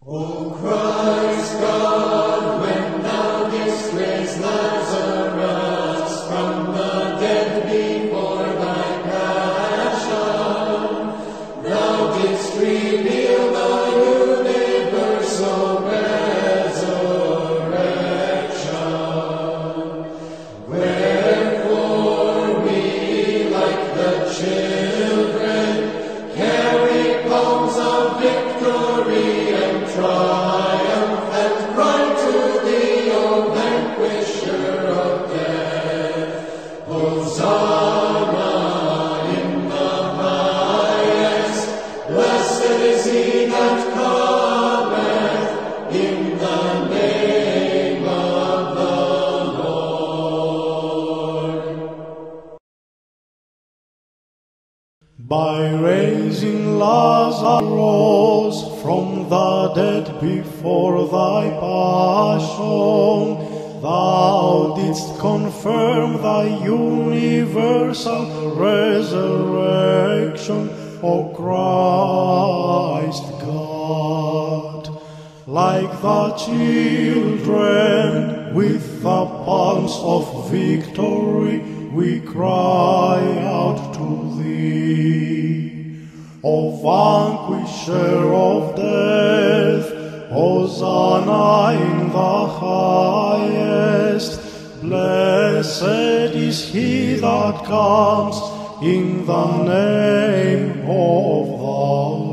O Christ God, when thou didst raise Lazarus from the dead before thy passion, thou didst reveal the universal resurrection. Wherefore we, like the children, carry palms of victory and triumph, and cry to thee, O vanquisher of death, Hosanna in the highest. Blessed is he that cometh in the name of the Lord. By raising Lazarus from the dead before thy passion, thou didst confirm thy universal resurrection, O Christ God. Like the children with the palms of victory, we cry out to thee. O vanquisher of death, Hosanna in the highest. Blessed is he that comes in the name of the Lord.